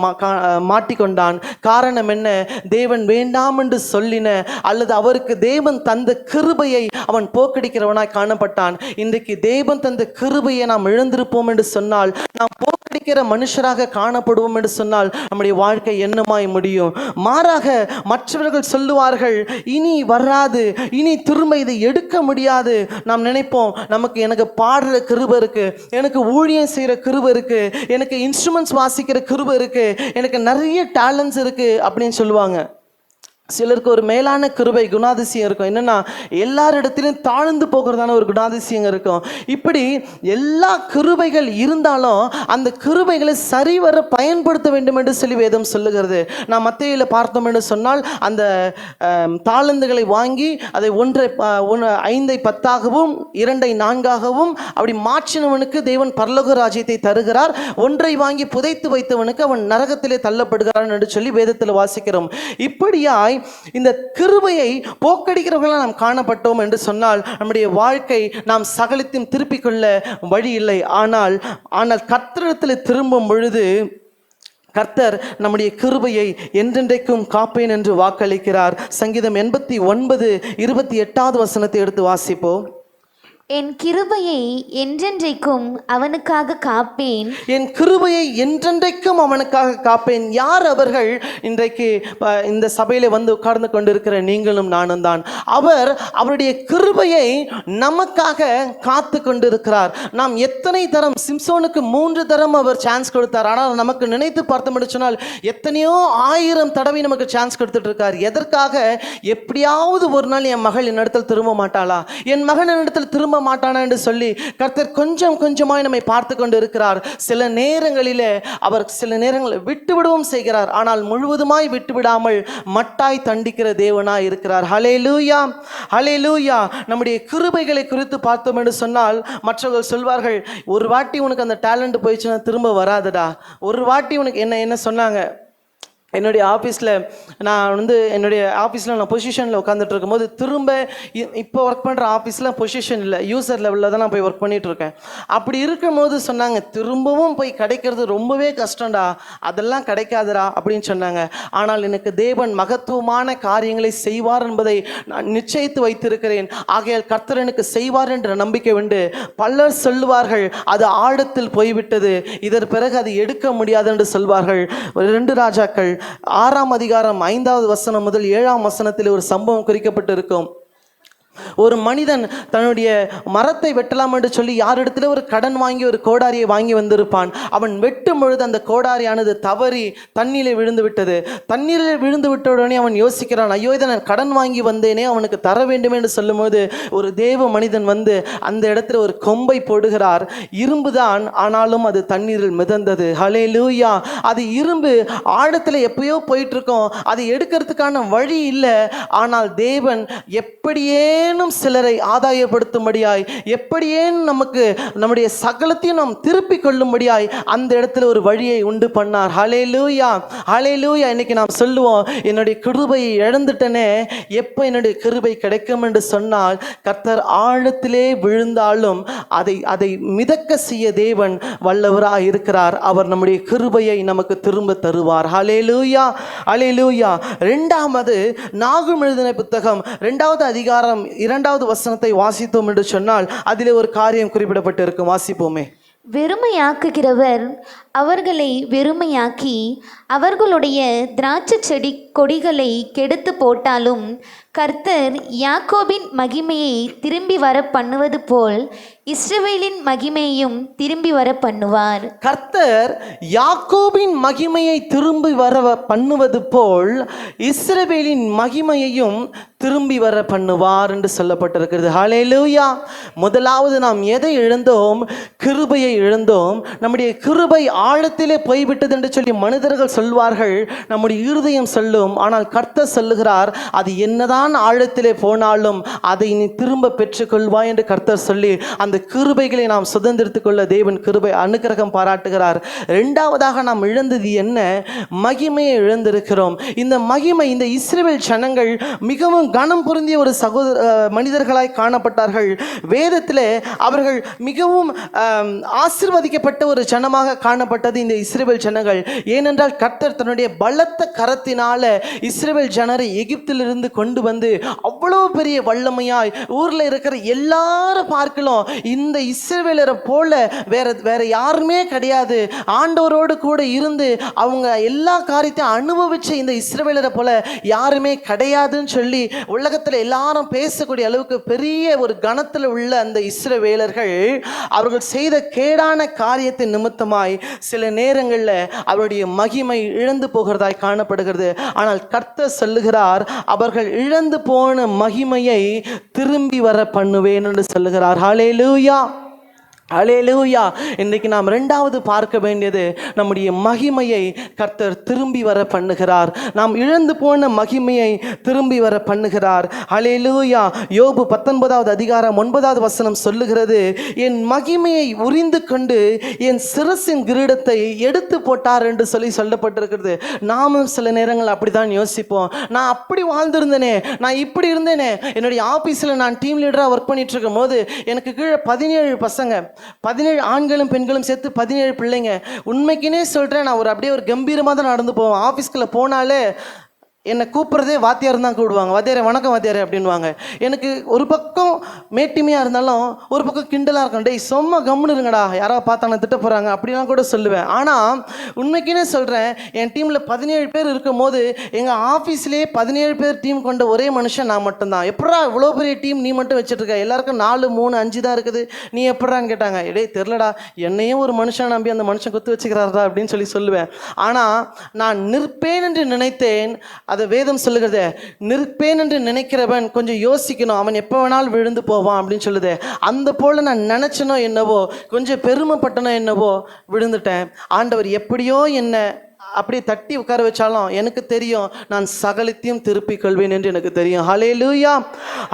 Speaker 1: மாட்டிக்கொண்டான். காரணம் என்ன? தேவன் வேண்டாம் என்று சொல்லின அல்லது அவருக்கு தேவன் தந்த கிருபையை அவன் போக்கடிக்கிறவனாய் காணப்பட்டான். இன்றைக்கு தேவன் தந்த கிருபையை நாம் இழந்திருப்போம் என்று சொன்னால், நாம் போக்கடிக்கிற மனுஷராக காணப்படுவோம் என்று சொன்னால் நம்முடைய வாழ்க்கை என்னமாய் முடியும்? மாறாக மற்றவர்கள் சொல்லுவார்கள், இனி வராது, இனி திரும்ப இதை எடுக்க முடியாது. நாம் நினைப்போம், எனக்கு பாடுற கிருபை இருக்கு, எனக்கு ஊழியம் செய்கிற கிருபை இருக்கு, எனக்கு இன்ஸ்ட்ருமெண்ட்ஸ் வாசிக்கிற கிருபை இருக்கு, எனக்கு நிறைய டேலண்ட்ஸ் இருக்கு அப்படின்னு சொல்லுவாங்க. சிலருக்கு ஒரு மேலான கிருபை குணாதிசயம் இருக்கும். என்னென்னா எல்லாரிடத்திலும் தாழ்ந்து போகிறதான ஒரு குணாதிசயம் இருக்கும். இப்படி எல்லா கிருபைகள் இருந்தாலும் அந்த கிருபைகளை சரிவர பயன்படுத்த வேண்டும் என்று சொல்லி வேதம் சொல்லுகிறது. நான் மத்தேயுல பார்த்தோம் என்று சொன்னால், அந்த தாளந்துகளை வாங்கி அதை 5ஐ 10ஆகவும் 2ஐ 4ஆகவும் அப்படி மாற்றினவனுக்கு தேவன் பரலோக ராஜ்யத்தை தருகிறார். 1ஐ வாங்கி புதைத்து வைத்தவனுக்கு அவன் நரகத்திலே தள்ளப்படுகிறான் என்று சொல்லி வேதத்தில் வாசிக்கிறோம். இப்படியாய் இந்த கிருபையை போக்கடிக்கிறவர்களாக நாம் காணப்பட்டோம் என்று சொன்னால் நம்முடைய வாழ்க்கை நாம் சகலத்தையும் திருப்பிக் கொள்ள வழி இல்லை. ஆனால் கர்த்தரிடத்தில் திரும்பும் பொழுது கர்த்தர் நம்முடைய கிருபையை என்றென்றைக்கும் காப்பேன் என்று வாக்களிக்கிறார். சங்கீதம் 89:28 வசனத்தை எடுத்து வாசிப்போம்.
Speaker 2: என் கிருபையை என்றென்றைக்கும் அவனுக்காக காப்பேன்.
Speaker 1: என் கிருபையை என்றென்றைக்கும் அவனுக்காக காப்பேன். யார் அவர்கள்? இன்றைக்கு இந்த சபையில வந்து உட்கார்ந்து கொண்டிருக்கிற நீங்களும் நானும் தான். அவருடைய கிருபையை நமக்காக காத்து கொண்டிருக்கிறார். நாம் எத்தனை தரம், சிம்சோனுக்கு 3 தரம் அவர் சான்ஸ் கொடுத்தார். ஆனால் நமக்கு நினைத்து பார்த்து முடிச்சினால் எத்தனையோ 1000 தடவை நமக்கு சான்ஸ் கொடுத்துட்டு இருக்கார். எதற்காக? எப்படியாவது ஒரு நாள் என் மகள் என்னிடத்தில் திரும்ப மாட்டாளா, என் மகன் என்னிடத்தில் திரும்ப மாட்டானா என்று சொல்லி கர்த்தர் கொஞ்சம் கொஞ்சமாய் நம்மை பார்த்து கொண்டு இருக்கிறார். சில நேரங்களில் விட்டுவிடவும் செய்கிறார். ஆனால் முழுவதுமாய் விட்டுவிடாமல் மட்டாய் தண்டிக்கிற தேவனாய் இருக்கிறார். ஹல்லேலூயா, ஹல்லேலூயா. நம்முடைய கிருபைகளை குறித்து பார்த்தோம் என்று சொன்னால், மற்றவர்கள் சொல்வார்கள், ஒரு வாட்டி உனக்கு அந்த டேலண்ட் போயிடுச்சுன்னா திரும்ப வராதுடா. ஒரு வாட்டி உனக்கு என்ன சொன்னாங்க, என்னுடைய ஆஃபீஸில் நான் பொசிஷனில் உட்காந்துட்டு இருக்கும்போது, திரும்ப இப்போ ஒர்க் பண்ணுற ஆஃபீஸில் பொசிஷன் இல்லை, யூசர் லெவலில் தான் நான் போய் ஒர்க் பண்ணிகிட்ருக்கேன். அப்படி இருக்கும்போது சொன்னாங்க, திரும்பவும் போய் கிடைக்கிறது ரொம்பவே கஷ்டம்டா, அதெல்லாம் கிடைக்காதுடா அப்படின்னு சொன்னாங்க. ஆனால் எனக்கு தேவன் மகத்துவமான காரியங்களை செய்வார் என்பதை நான் நிச்சயித்து வைத்திருக்கிறேன். ஆகையால் கர்த்தர் எனக்கு செய்வார் என்ற நம்பிக்கை உண்டு. பலர் சொல்லுவார்கள், அது ஆழத்தில் போய்விட்டது, இதற்கு பிறகு அது எடுக்க முடியாது என்று சொல்வார்கள். 2 ராஜாக்கள் 6ஆம் அதிகாரம் 5வது வசனம் முதல் 7ஆம் வசனத்தில் ஒரு சம்பவம் குறிக்கப்பட்டு இருக்கும். ஒரு மனிதன் தன்னுடைய மரத்தை வெட்டலாம் என்று சொல்லி யாரிடத்துல ஒரு கடன் வாங்கி ஒரு கோடாரியை வாங்கி வந்திருப்பான். அவன் வெட்டும் பொழுது அந்த கோடாரியானது தவறி தண்ணீரில் விழுந்து விட்டது. தண்ணீரில் விழுந்து விட்ட உடனே அவன் யோசிக்கிறான், ஐயோ இதை நான் கடன் வாங்கி வந்தேனே, அவனுக்கு தர வேண்டும் என்று சொல்லும்போது ஒரு தேவ மனிதன் வந்து அந்த இடத்துல ஒரு கொம்பை போடுகிறார். இரும்புதான், ஆனாலும் அது தண்ணீரில் மிதந்தது. ஹல்லேலூயா. அது இரும்பு ஆழத்தில் எப்பயோ போயிட்டு இருக்கோம், அது எடுக்கிறதுக்கான வழி இல்லை. ஆனால் தேவன் எப்படியே எப்படியேனும் சிலரை ஆதாயப்படுத்தும்படியாய், எப்படியேனும் நமக்கு நம்முடைய சகலத்தையும் நாம் திருப்பிக் கொள்ளும்படியாய் அந்த இடத்துல ஒரு வழியை உண்டு பண்ணார். ஹல்லேலூயா, ஹல்லேலூயா. இன்னைக்கு நாம் சொல்லுவோம், என்னுடைய கிருபையை இழந்துட்டனே, எப்போ என்னுடைய கிருபை கிடைக்கும் என்று சொன்னால், கர்த்தர் ஆழத்திலே விழுந்தாலும் அதை மிதக்க செய்ய தேவன் வல்லவராய் இருக்கிறார். அவர் நம்முடைய கிருபையை நமக்கு திரும்ப தருவார். ஹல்லேலூயா, ஹல்லேலூயா. இரண்டாவது, நாகூம் எழுதின புத்தகம் 2வது அதிகாரம் 2வது வசனத்தை வாசித்தோம் என்று சொன்னால் அதிலே ஒரு காரியம் குறிப்பிடப்பட்டிருக்கும். வாசிப்போமே.
Speaker 2: வெறுமையாக்குகிறவர் அவர்களை வெறுமையாக்கி அவர்களுடைய திராட்சை செடி கொடிகளை கெடுத்து போட்டாலும் கர்த்தர் யாக்கோபின் மகிமையை திரும்பி வர பண்ணுவது போல் இஸ்ரவேலின் மகிமையையும் திரும்பி வர பண்ணுவார்.
Speaker 1: கர்த்தர் யாக்கோபின் மகிமையை திரும்பி வர பண்ணுவது போல் இஸ்ரவேலின் மகிமையையும் திரும்பி வர பண்ணுவார் என்று சொல்லப்பட்டிருக்கிறது. ஹல்லேலூயா. முதலாவது நாம் எதை இழந்தோம்? கிருபையை இழந்தோம். நம்முடைய கிருபை ஆழத்திலே போய்விட்டது என்று சொல்லி மனிதர்கள் சொல்வார்கள், நம்முடைய இருதயம் சொல்லும். ஆனால் கர்த்தர் சொல்லுகிறார், அது என்னதான் ஆழத்திலே போனாலும் அதை நீ திரும்ப பெற்றுக்கொள்வாய் என்று கர்த்தர் சொல்லி அந்த கிருபைகளை நாம் சுதந்திரித்துக் கொள்ள தேவன் கிருபை அனுக்கிரகம் பாராட்டுகிறார். இரண்டாவதாக நாம் இழந்தது என்ன? மகிமையை இழந்திருக்கிறோம். இந்த மகிமை, இந்த இஸ்ரவேல் ஜனங்கள் மிகவும் கனம் பொருந்திய ஒரு மனிதர்களாய் காணப்பட்டார்கள். வேதத்திலே அவர்கள் மிகவும் ஆசீர்வதிக்கப்பட்ட ஒரு ஜனமாக காணப்பட்டது இந்த இஸ்ரவேல் ஜனங்கள். ஏனென்றால் கர்த்தர் தன்னுடைய பலத்த கரத்தினால இஸ்ரவேல் ஜனரை எகிப்திலிருந்து கொண்டு வந்து அவ்வளோ பெரிய வல்லமையாய் ஊரில் இருக்கிற எல்லாரும் பார்க்கலாம், இந்த இஸ்ரவேலரை போல வேற யாருமே கிடையாது, ஆண்டவரோடு கூட இருந்து அவங்க எல்லா காரியத்தையும் அனுபவிச்ச இந்த இஸ்ரவேலரை போல யாருமே கிடையாதுன்னு சொல்லி உலகத்தில் எல்லாரும் பேசக்கூடிய அளவுக்கு பெரிய ஒரு கணத்தில் உள்ள அந்த இஸ்ரவேலர்கள் அவர்கள் செய்த கேடான காரியத்தின் நிமித்தமாய் சில நேரங்களில் அவருடைய மகிமை இழந்து போகிறதாய் காணப்படுகிறது. ஆனால் கர்த்தர் சொல்லுகிறார், அவர்கள் இழந்து போன மகிமையை திரும்பி வர பண்ணுவேன் என்று சொல்லுகிறார். ஹல்லேலூயா, ஹல்லேலூயா. இன்றைக்கு நாம் இரண்டாவது பார்க்க வேண்டியது, நம்முடைய மகிமையை கர்த்தர் திரும்பி வர பண்ணுகிறார். நாம் இழந்து போன மகிமையை திரும்பி வர பண்ணுகிறார். ஹல்லேலூயா. யோபு 19வது அதிகாரம் 9வது வசனம் சொல்லுகிறது, என் மகிமையை உரிந்து கொண்டு என் சிரசின் கிரீடத்தை எடுத்து போட்டார் என்று சொல்லப்பட்டிருக்கிறது. நாமும் சில நேரங்கள் அப்படிதான் யோசிப்போம். நான் அப்படி வாழ்ந்திருந்தேனே, நான் இப்படி இருந்தேனே. என்னுடைய ஆஃபீஸில் நான் டீம் லீடராக ஒர்க் பண்ணிட்டு இருக்கும் போது எனக்கு கீழே 17 பசங்க, 17 ஆண்களும் பெண்களும் சேர்த்து 17 பிள்ளைங்க. உண்மைக்குனே சொல்கிறேன், நான் அப்படியே ஒரு கம்பீரமாக தான் நடந்து போவேன். ஆஃபீஸ்க்குள்ளே போனாலே என்னை கூப்பிட்றதே வாத்தியார் தான் கூப்பிடுவாங்க. வாத்தியாரே வணக்கம் வாத்தியாரே அப்படின்வாங்க. எனக்கு ஒரு பக்கம் மேட்டிமையாக இருந்தாலும் ஒரு பக்கம் கிண்டலாக இருக்கும், டேய் சும்மா கம்முன்னு இருங்கடா, யாராவது பார்த்தாங்க திட்ட போகிறாங்க அப்படிலாம் கூட சொல்லுவேன். ஆனால் உண்மைக்குன்னே சொல்கிறேன், என் டீமில் 17 பேர் இருக்கும் போது எங்கள் ஆஃபீஸ்லேயே 17 பேர் டீம் கொண்ட ஒரே மனுஷன் நான் மட்டும்தான். எப்படா இவ்வளோ பெரிய டீம் நீ மட்டும் வச்சுட்ருக்க, எல்லாருக்கும் 4, 3, 5 தான் இருக்குது, நீ எப்படான்னு கேட்டாங்க. இடே தெரிலடா, என்னையும் ஒரு மனுஷன் நம்பி அந்த மனுஷன் குத்து வச்சுக்கிறாரா அப்படின்னு சொல்லுவேன். ஆனால் நான் நிற்பேன் என்று நினைத்தேன். அதை வேதம் சொல்லுகிறது, நிற்பேன் என்று நினைக்கிறவன் கொஞ்சம் யோசிக்கணும், அவன் எப்போ வேணாலும் விழுந்து போவான் அப்படின்னு சொல்லுது. அந்த போல நான் நினச்சனோ என்னவோ, கொஞ்சம் பெருமைப்பட்டனோ என்னவோ விழுந்துட்டேன். ஆண்டவர் எப்படியோ என்ன அப்படியே தட்டி உட்கார வச்சாலும் எனக்கு தெரியும், நான் சகலத்தையும் திருப்பிக் கொள்வேன் என்று எனக்கு தெரியும். ஹல்லேலூயா,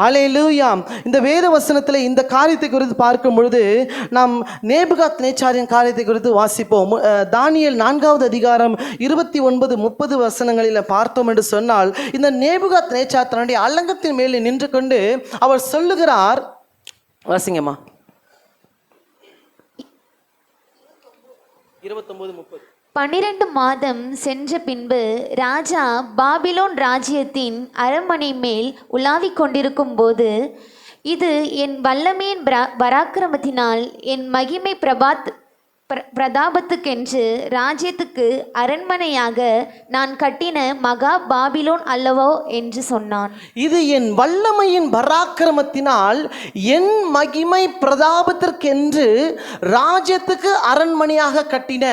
Speaker 1: ஹல்லேலூயா. இந்த வேத வசனத்தில் இந்த காரியத்தை குறித்து பார்க்கும் பொழுது நாம் நேபுகாத் நேச்சாரின் காரியத்தை குறித்து வாசிப்போம். தானியேல் 4வது அதிகாரம் 29-30 வசனங்களில் பார்த்தோம் என்று சொன்னால், இந்த நேபுகாத் நேச்சார் தன்னுடைய அலங்கத்தின் மேலே நின்று கொண்டு அவர் சொல்லுகிறார், வாசிங்கம்மா 29-30.
Speaker 2: 12 மாதம் சென்ற பின்பு ராஜா பாபிலோன் ராஜ்யத்தின் அரண்மனை மேல் உலாவிக் கொண்டிருக்கும் போது, இது என் வல்லமையின் பராக்கிரமத்தினால் என் மகிமை பிரதாபத்துக்கென்று ராஜ்யத்துக்கு அரண்மனையாக நான் கட்டின மகா பாபிலோன் அல்லவோ என்று சொன்னான்.
Speaker 1: இது என் வல்லமையின் பராக்கிரமத்தினால் என் மகிமை பிரதாபத்திற்கென்று ராஜ்யத்துக்கு அரண்மனையாக கட்டின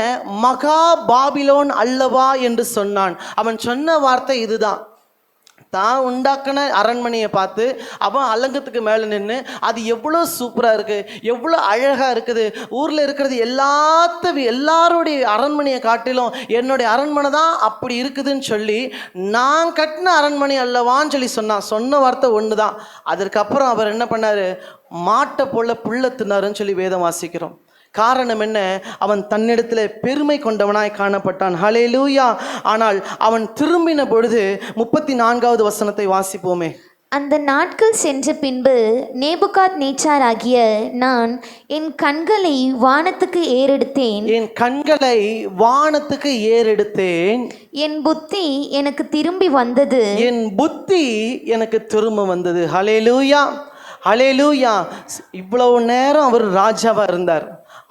Speaker 1: மகா பாபிலோன் அல்லவா என்று சொன்னான். அவன் சொன்ன வார்த்தை இதுதான். தான் உண்டாக்கின அரண்மனையை பார்த்து அவன் அலங்கத்துக்கு மேலே நின்று அது எவ்வளோ சூப்பராக இருக்குது, எவ்வளோ அழகாக இருக்குது, ஊரில் இருக்கிறது எல்லாருடைய அரண்மனையை காட்டிலும் என்னுடைய அரண்மனை தான் அப்படி இருக்குதுன்னு சொல்லி நான் கட்டின அரண்மனை அல்லவான்னு சொல்லி சொன்ன வார்த்தை ஒன்று தான். அதற்கப்புறம் அவர் என்ன பண்ணார், மாட்டை போல புல்ல தின்னாருன்னு சொல்லி வேதம் வாசிக்கிறோம். காரணம் என்ன, அவன் தன்னிடத்தில் பெருமை கொண்டவனாய் காணப்பட்டான். ஹல்லேலூயா. ஆனால் அவன் திரும்பின பொழுது 34வது வசனத்தை வாசிப்போமே.
Speaker 2: அந்த நாட்கள் சென்ற பின்பு நேபுகாத்நேச்சாராகிய நான் என் கண்களை வானத்துக்கு ஏறெடுத்தேன், என் புத்தி எனக்கு திரும்பி வந்தது. ஹல்லேலூயா, ஹல்லேலூயா. இவ்வளவு நேரம் அவர் ராஜாவா இருந்தார்,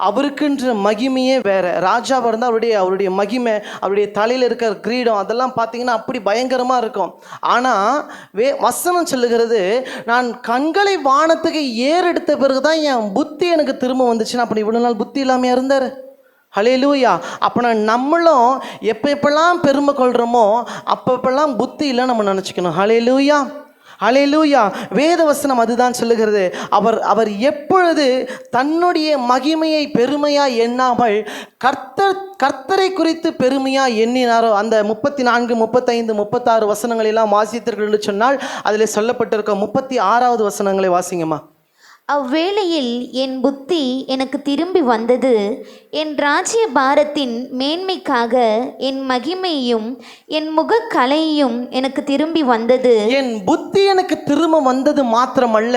Speaker 2: அவருக்குன்ற மகிமையே வேற. ராஜாவாக இருந்தால் அவருடைய மகிமை, அவருடைய தலையில் இருக்கிற கிரீடம் அதெல்லாம் பார்த்தீங்கன்னா அப்படி பயங்கரமாக இருக்கும். ஆனால் வசனம் சொல்லுகிறது, நான் கண்களை வானத்துக்கு ஏறெடுத்த பிறகு தான் என் புத்தி எனக்கு திரும்ப வந்துச்சுன்னா. அப்படி இவ்வளோ நாள் புத்தி இல்லாமல் இருந்தார். ஹல்லேலூயா. அப்போ நம்மளும் எப்பெல்லாம் பெருமை கொள்கிறோமோ அப்பப்பெல்லாம் புத்தி இல்லை நம்ம நினச்சிக்கணும். ஹல்லேலூயா, ஹல்லேலூயா. வேதவசனம் அதுதான் சொல்லுகிறது. அவர் எப்பொழுது தன்னுடைய மகிமையை பெருமையாக எண்ணாமல் கர்த்தரை குறித்து பெருமையாக எண்ணினாரோ, அந்த 34, 35, 36 வசனங்களெல்லாம் வாசித்தீர்கள் என்று சொன்னால் அதில் சொல்லப்பட்டிருக்க 36வது வசனங்களை வாசிங்கம்மா. அவ்வேளையில் என் புத்தி எனக்கு திரும்பி வந்தது, என் ராஜ்ய பாரத்தின் மேன்மைக்காக என் மகிமையும் என் முகக்கலையும் எனக்கு திரும்பி வந்தது.
Speaker 1: என் புத்தி எனக்கு திரும்ப வந்தது மாத்திரமல்ல,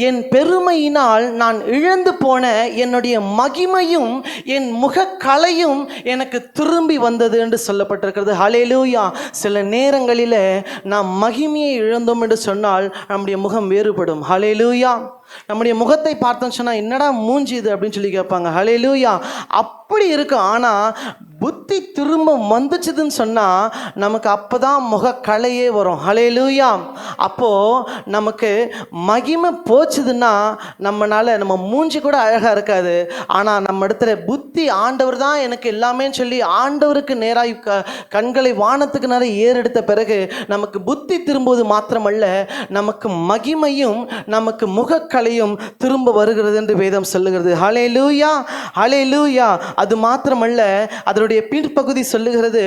Speaker 1: என் பெருமையினால் நான் இழந்து போன என்னுடைய மகிமையும் என் முகக்கலையும் எனக்கு திரும்பி வந்தது என்று சொல்லப்பட்டிருக்கிறது. ஹல்லேலூயா. சில நேரங்களில் நாம் மகிமையை இழந்தோம் என்று சொன்னால் நம்முடைய முகம் வேறுபடும். ஹல்லேலூயா. நம்முடைய முகத்தை பார்த்தோம்னு சொன்னால் என்னடா மூஞ்சி இது அப்படின்னு சொல்லி கேட்பாங்க. ஹல்லேலூயா. அப்படி இருக்கும். ஆனால் புத்தி திரும்ப வந்துச்சுதுன்னு சொன்னால் நமக்கு அப்போ தான் முகக்கலையே வரும். ஹல்லேலூயா. அப்போது நமக்கு மகிமை போச்சுதுன்னா நம்ம மூஞ்சி கூட அழகாக இருக்காது. ஆனால் நம்ம இடத்துல புத்தி ஆண்டவர் தான் எனக்கு எல்லாமே சொல்லி ஆண்டவருக்கு நேராக கண்களை வானத்துக்கு நேரம் ஏறெடுத்த பிறகு நமக்கு புத்தி திரும்புவது மாத்திரமல்ல, நமக்கு மகிமையும் நமக்கு முகக்கலையும் திரும்ப வருகிறது என்று வேதம் சொல்லுகிறது. ஹல்லேலூயா, ஹல்லேலூயா. அது மாத்திரமல்ல, அதனுடைய பின்பகுதி சொல்லுகிறது,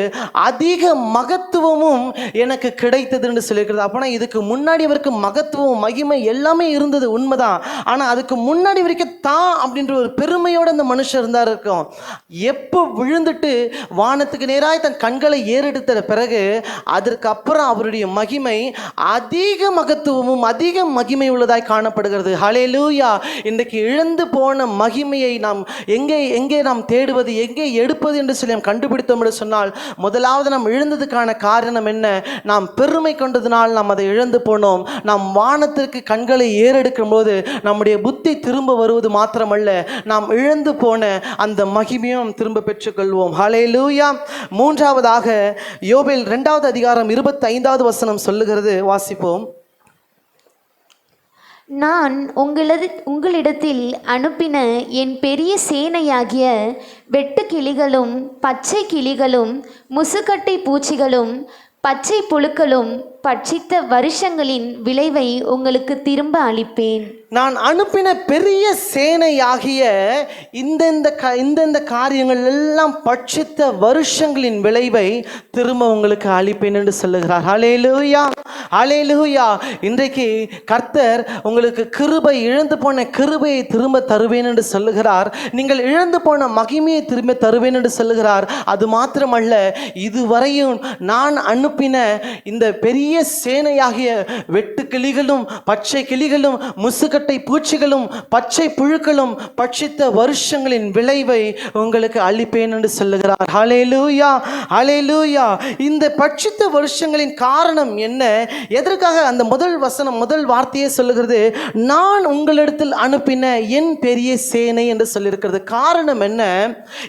Speaker 1: அதிக மகத்துவமும் எனக்கு கிடைத்தது என்று சொல்லியிருக்கிறது. அப்போனா இதுக்கு முன்னாடி வரைக்கும் மகத்துவம் மகிமை எல்லாமே இருந்தது, உண்மைதான். ஆனால் அதுக்கு முன்னாடி வரைக்கும் தான் அப்படின்ற ஒரு பெருமையோடு அந்த மனுஷன் இருந்தார் இருக்கும். எப்போ விழுந்துட்டு வானத்துக்கு நேராக தன் கண்களை ஏறெடுத்த பிறகு அதற்கப்புறம் அவருடைய மகிமை அதிக மகத்துவமும் அதிக மகிமை உள்ளதாய் காணப்படுகிறது. ஹல்லேலூயா. இன்றைக்கு இழந்து போன மகிமையை நாம் எங்கே நாம் தேடுவது, எங்கே எடுப்பது என்று சொல்லி நாம் கண்டுபிடித்தோம் என்று சொன்னால், முதலாவது நாம் இழந்ததுக்கான காரணம் என்ன? நாம் பெருமை கொண்டதினால் நாம் அதை இழந்து போனோம். நாம் வானத்திற்கு கண்களை ஏறெடுக்கும் போது நம்முடைய புத்தி திரும்ப வருவது மாத்திரமல்ல, நாம் இழந்து போன அந்த மகிமையும் திரும்ப பெற்றுக்கொள்வோம். ஹல்லேலூயா. மூன்றாவதாக யோபேல் 2வது அதிகாரம் 25வது வசனம் சொல்லுகிறது, வாசிப்போம்.
Speaker 2: நான் உங்களிடத்தில் அனுப்பின என் பெரிய சேனையாகிய வெட்டு கிளிகளும் பச்சை கிளிகளும் முசுக்கட்டை பூச்சிகளும் பச்சை புழுக்களும் பட்சித்த வருஷங்களின் விளைவை உங்களுக்கு திரும்ப அளிப்பேன்.
Speaker 1: நான் அனுப்பின பெரிய சேனையாகிய இந்த காரியங்கள் எல்லாம் பட்சித்த வருஷங்களின் விளைவை திரும்ப உங்களுக்கு அளிப்பேன் என்று சொல்லுகிறார். ஹல்லேலூயா, ஹல்லேலூயா. இன்றைக்கு கர்த்தர் உங்களுக்கு கிருபை, இழந்து போன கிருபையை திரும்ப தருவேன் என்று சொல்லுகிறார். நீங்கள் இழந்து போன மகிமையை திரும்ப தருவேன் என்று சொல்லுகிறார். அது மாத்திரமல்ல, இதுவரையும் நான் அனுப்பின இந்த பெரிய சேனையாகிய வெட்டு கிளிகளும் பச்சை கிளிகளும் முசுக்கட்டை பூச்சிகளும் பச்சை புழுக்களும் பட்சித்த வருஷங்களின் விளைவை உங்களுக்கு அளிப்பேன் என்று சொல்லுகிறார். ஹல்லேலூயா, ஹல்லேலூயா. இந்த பட்சித்த வருஷங்களின் காரணம் என்ன? எதற்காக? அந்த முதல் வார்த்தையே சொல்லுகிறது, நான் உங்களிடத்தில் அனுப்பின என் பெரிய சேனை என்று சொல்லியிருக்கிறது. காரணம் என்ன?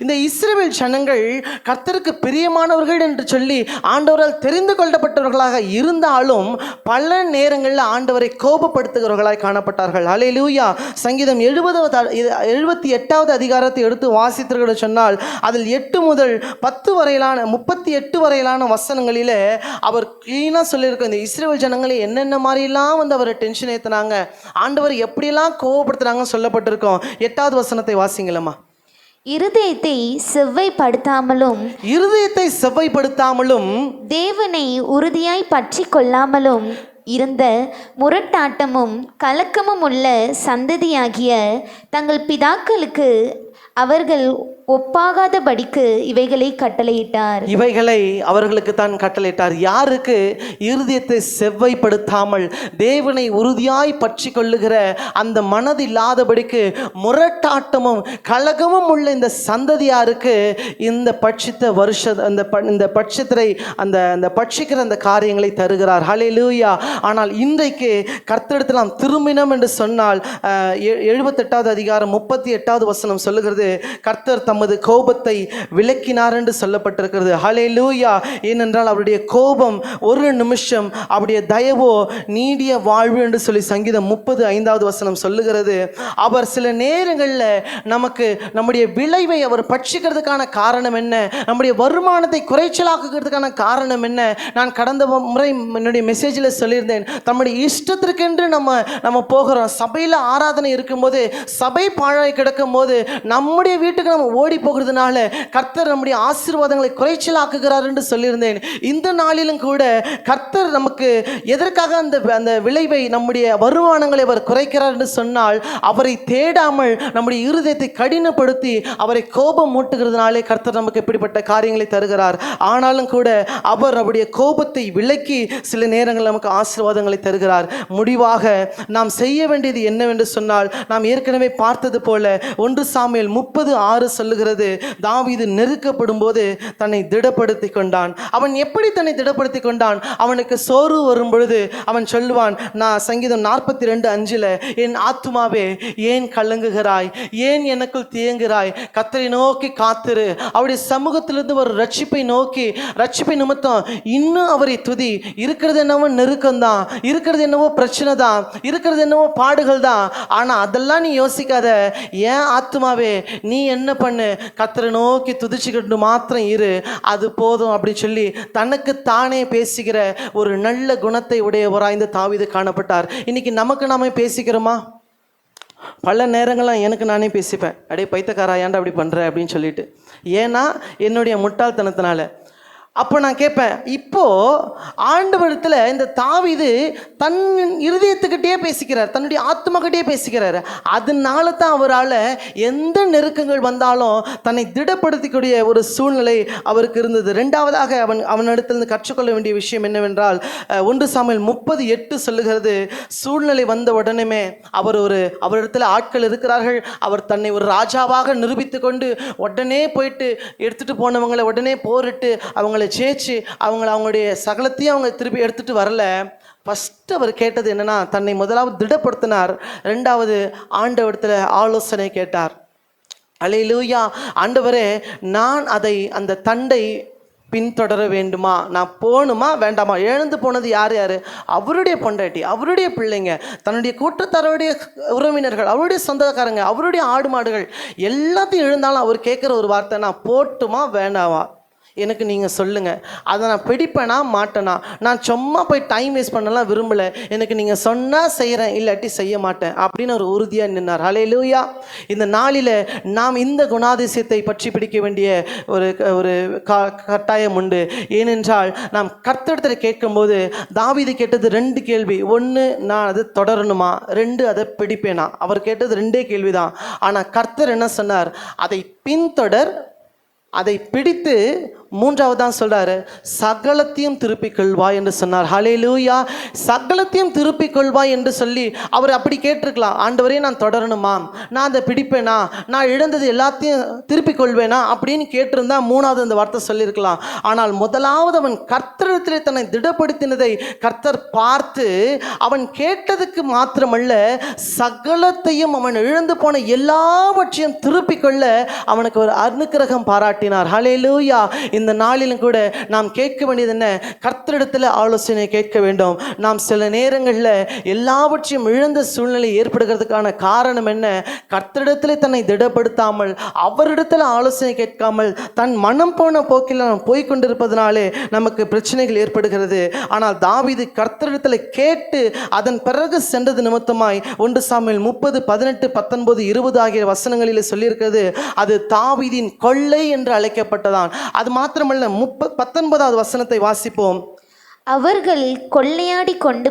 Speaker 1: இந்த இஸ்ரவேல் ஜனங்கள் கர்த்தருக்கு பிரியமானவர்கள் என்று சொல்லி ஆண்டவரால் தெரிந்து கொள்ளப்பட்டவர்களாக இருந்த இருந்தாலும் பல நேரங்களில் ஆண்டவரை கோபப்படுத்துகிறவர்களாய் காணப்பட்டார்கள். ஹல்லேலூயா. சங்கீதம் 78வது அதிகாரத்தை எடுத்து வாசித்தீர்கள் சொன்னால் அதில் 8 முதல் 10 வரையிலான 38 வரையிலான வசனங்களிலே அவர் கிளீனாக சொல்லியிருக்க இந்த இஸ்ரவேல் ஜனங்களை என்னென்ன மாதிரிலாம் வந்து அவரை டென்ஷன் ஏற்றினாங்க, ஆண்டவர் எப்படியெல்லாம் கோபப்படுத்துனாங்கன்னு சொல்லப்பட்டிருக்கோம். 8வது வசனத்தை வாசிங்களம்மா.
Speaker 3: இருதயத்தை செவ்வைப்படுத்தாமலும் தேவனை உறுதியாய் பற்றி கொள்ளாமலும் இருந்த முரட்டாட்டமும் கலக்கமும் உள்ள சந்ததியாகிய தங்கள் பிதாக்களுக்கு அவர்கள் ஒப்பாகாதபடிக்கு இவைகளை கட்டளையிட்டார்.
Speaker 1: இவைகளை அவர்களுக்கு தான் கட்டளையிட்டார். யாருக்கு? இருதயத்தை செவ்வைப்படுத்தாமல் தேவனை உறுதியாய் பற்றி கொள்ளுகிற அந்த மனது இல்லாதபடிக்கு முரட்டாட்டமும் கலகமும் உள்ள இந்த சந்ததியாருக்கு இந்த பட்சித்த இந்த பட்சத்திரை அந்த பட்சிக்கிற அந்த காரியங்களை தருகிறார். ஹல்லேலூயா. ஆனால் இன்றைக்கு கர்த்தரிடத்தில் நாம் திரும்பினோம் என்று சொன்னால் 78வது அதிகாரம் 38வது வசனம் சொல்லுகிறது, கர்த்தர் தமது கோபத்தை விலக்கினார் என்று சொல்லப்பட்டிருக்கிறது. ஹல்லேலூயா. ஏனென்றால் அவருடைய கோபம் ஒரு நிமிஷம், அவருடைய தயவோ நீடிய வாழ்வு என்று சொல்லி சங்கீதம் 35வது வசனம் சொல்லுகிறது. அவர் சில நேரங்களில் நமக்கு நம்முடைய விளைவை அவர் பட்சிக்கிறதுக்கான காரணம் என்ன, நம்முடைய வருமானத்தை குறைச்சலாக்குறதுக்கான காரணம் என்ன? நான் கடந்த முறை என்னுடைய மெசேஜில் சொல்லியிருந்தேன், நம்முடைய இஷ்டத்திற்கென்று நம்ம போகிறோம். சபையில் ஆராதனை இருக்கும்போது, சபை பாழாய் கிடக்கும் போது நம்முடைய வீட்டுக்கு நம்ம ஓடி போகிறதுனால கர்த்தர் நம்முடைய ஆசீர்வாதங்களை குறைச்சலாக்குகிறார் என்று சொல்லியிருந்தேன். இந்த நாளிலும் கூட கர்த்தர் நமக்கு எதற்காக அந்த விளைவை, நம்முடைய வருமானங்களை அவர் குறைக்கிறார் என்று சொன்னால், அவரை தேடாமல் நம்முடைய இருதயத்தை கடினப்படுத்தி அவரை கோபம் மூட்டுகிறதுனாலே கர்த்தர் நமக்கு எப்படிப்பட்ட காரியங்களை தருகிறார். ஆனாலும் கூட அவர் அவருடைய கோபத்தை விலக்கி சில நேரங்கள் நமக்கு ஆசீர்வாதங்களை தருகிறார். முடிவாக நாம் செய்ய வேண்டியது என்னவென்று சொன்னால், நாம் ஏற்கனவே பார்த்தது போல 1 சாமுவேல் 30:6 சொல்லுகிறது, தாவீது நெருக்கப்படும் போது தன்னை திடப்படுத்தி கொண்டான். அவன் எப்படி தன்னை திடப்படுத்தி கொண்டான்? அவனுக்கு சோறு வரும் பொழுது அவன் சொல்லுவான், நான் சங்கீதம் 42:5 என் ஆத்துமாவே ஏன் கலங்குகிறாய், ஏன் எனக்குள் தியங்குகிறாய், கர்த்தரை நோக்கி காத்திரு. அவருடைய சமூகத்திலிருந்து ஒரு ரட்சிப்பை நோக்கி, ரட்சிப்பை நிமித்தம் இன்னும் அவரை துதி. இருக்கிறது என்னவோ நெருக்கம்தான், இருக்கிறது என்னவோ பிரச்சனை தான், இருக்கிறது என்னவோ பாடுகள் தான். ஆனால் அதெல்லாம் நீ யோசிக்காத. ஏன் ஆத்துமாவே நீ என்ன பண்ணு, கர்த்தரை நோக்கி துதிச்சுக்கிட்டு மாத்திரம் இரு, அது போதும் அப்படி சொல்லி தனக்கு தானே பேசுகிற ஒரு நல்ல குணத்தை உடையவராய் இந்த தாவீது காணப்பட்டார். இன்னைக்கு நமக்கு நாமே பேசிக்கிறோமா? பல நேரங்கள்லாம் எனக்கு நானே பேசிப்பேன், அடே பைத்தக்காரா ஏன்டா அப்படி பண்ணுற அப்படின்னு சொல்லிட்டு. ஏன்னா என்னுடைய முட்டாள்தனத்தினால. அப்போ நான் கேட்பேன், இப்போது ஆண்டவரிடத்தில் இந்த தாவீது தன் இருதயத்துக்கிட்டே பேசிக்கிறார், தன்னுடைய ஆத்மாக்கிட்டே பேசிக்கிறார். அதனால தான் அவரால் எந்த நெருக்கங்கள் வந்தாலும் தன்னை திடப்படுத்திக்கூடிய ஒரு சூழ்நிலை அவருக்கு இருந்தது. ரெண்டாவதாக அவனிடத்திலிருந்து கற்றுக்கொள்ள வேண்டிய விஷயம் என்னவென்றால், 1 சாமுவேல் 30:8 சொல்லுகிறது, சூழ்நிலை வந்த உடனே அவரிடத்தில் ஆட்கள் இருக்கிறார்கள், அவர் தன்னை ஒரு ராஜாவாக நிரூபித்து கொண்டு உடனே போயிட்டு எடுத்துகிட்டு போனவங்களை உடனே போரிட்டு அவங்களை ஜெயிச்சு அவங்களுடைய சகலத்தையும் அவங்க திருப்பி எடுத்துகிட்டு வரல. ஃபஸ்ட்டு அவர் கேட்டது என்னென்னா, தன்னை முதலாவது திடப்படுத்தினார், ரெண்டாவது ஆண்டவரிடத்தில் ஆலோசனை கேட்டார். அல்லேலூயா. ஆண்டவரே, நான் அந்த தண்டை பின்தொடர வேண்டுமா, நான் போகணுமா வேண்டாமா? எழுந்து போனது யார்? அவருடைய பொண்டாட்டி, அவருடைய பிள்ளைங்க, தன்னுடைய கூட்டத்தாருடைய உறவினர்கள், அவருடைய சொந்தக்காரங்க, அவருடைய ஆடு மாடுகள் எல்லாத்தையும் எழுந்தாலும் அவர் கேட்குற ஒரு வார்த்தை, நான் போட்டுமா வேண்டாமா, எனக்கு நீங்கள் சொல்லுங்கள், அதை நான் பிடிப்பேனா மாட்டேனா, நான் சும்மா போய் டைம் வேஸ்ட் பண்ணலாம் விரும்பலை, எனக்கு நீங்கள் சொன்னால் செய்கிறேன், இல்லாட்டி செய்ய மாட்டேன் அப்படின்னு ஒரு உறுதியாக நின்னார். ஹல்லேலூயா. இந்த நாளில் நாம் இந்த குணாதிசயத்தை பற்றி பிடிக்க வேண்டிய ஒரு கட்டாயம் உண்டு. ஏனென்றால் நாம் கர்த்தரிடத்தில் கேட்கும்போது தாவீது கேட்டது 2 கேள்வி. 1, நான் அதை தொடரணுமா, 2, அதை பிடிப்பேனா. அவர் கேட்டது 2 கேள்வி தான். ஆனால் கர்த்தர் என்ன சொன்னார்? அதை பின்தொடர், அதை பிடித்து, மூன்றாவது தான் சொல்றாரு, சகலத்தையும் திருப்பிக் கொள்வாய் என்று சொன்னார். ஹல்லேலூயா. சகலத்தையும் திருப்பிக் கொள்வாய் என்று சொல்லி அவர் அப்படி கேட்டிருக்கலாம், ஆண்டவரே நான் தொடரணுமா, நான் அதை பிடிப்பேனா, நான் இழந்தது எல்லாத்தையும் திருப்பிக் கொள்வேனா அப்படின்னு கேட்டிருந்தா மூணாவது அந்த வார்த்தை சொல்லியிருக்கலாம். ஆனால் முதலாவது அவன் கர்த்தரிடத்திலே தன்னை திடப்படுத்தினதை கர்த்தர் பார்த்து அவன் கேட்டதுக்கு மாத்திரமல்ல, சகலத்தையும் அவன் இழந்து போன எல்லாவற்றையும் திருப்பிக் கொள்ள அவனுக்கு ஒரு அனுக்கிரகம் பாராட்டினார். ஹல்லேலூயா. இந்த நாளிலும் கூட நாம் கேட்க வேண்டியது என்ன? கர்த்தரிடத்தில் ஆலோசனை கேட்க வேண்டும். நாம் சில நேரங்களில் எல்லாவற்றையும் இழந்த சூழ்நிலை ஏற்படுகிறதுக்கான காரணம் என்ன? கர்த்தரிடத்தில் தன்னை திடப்படுத்தாமல், அவரிடத்தில் ஆலோசனை கேட்காமல், தன் மனம் போன போக்கில் நாம் போய்கொண்டிருப்பதனாலே நமக்கு பிரச்சனைகள் ஏற்படுகிறது. ஆனால் தாவீது கர்த்தரிடத்தில் கேட்டு அதன் பிறகு சென்றது நிமித்தமாய் 1 சாமுவேல் 30, 18, 19, 20 ஆகிய வசனங்களில் சொல்லியிருக்கிறது. அது தாவீதின் கொள்ளை என்று அழைக்கப்பட்டதான். அது மாத்திரமல்ல, 19வது வசனத்தை வாசிப்போம்.
Speaker 3: அவர்கள் கொள்ளையாடி கொண்டு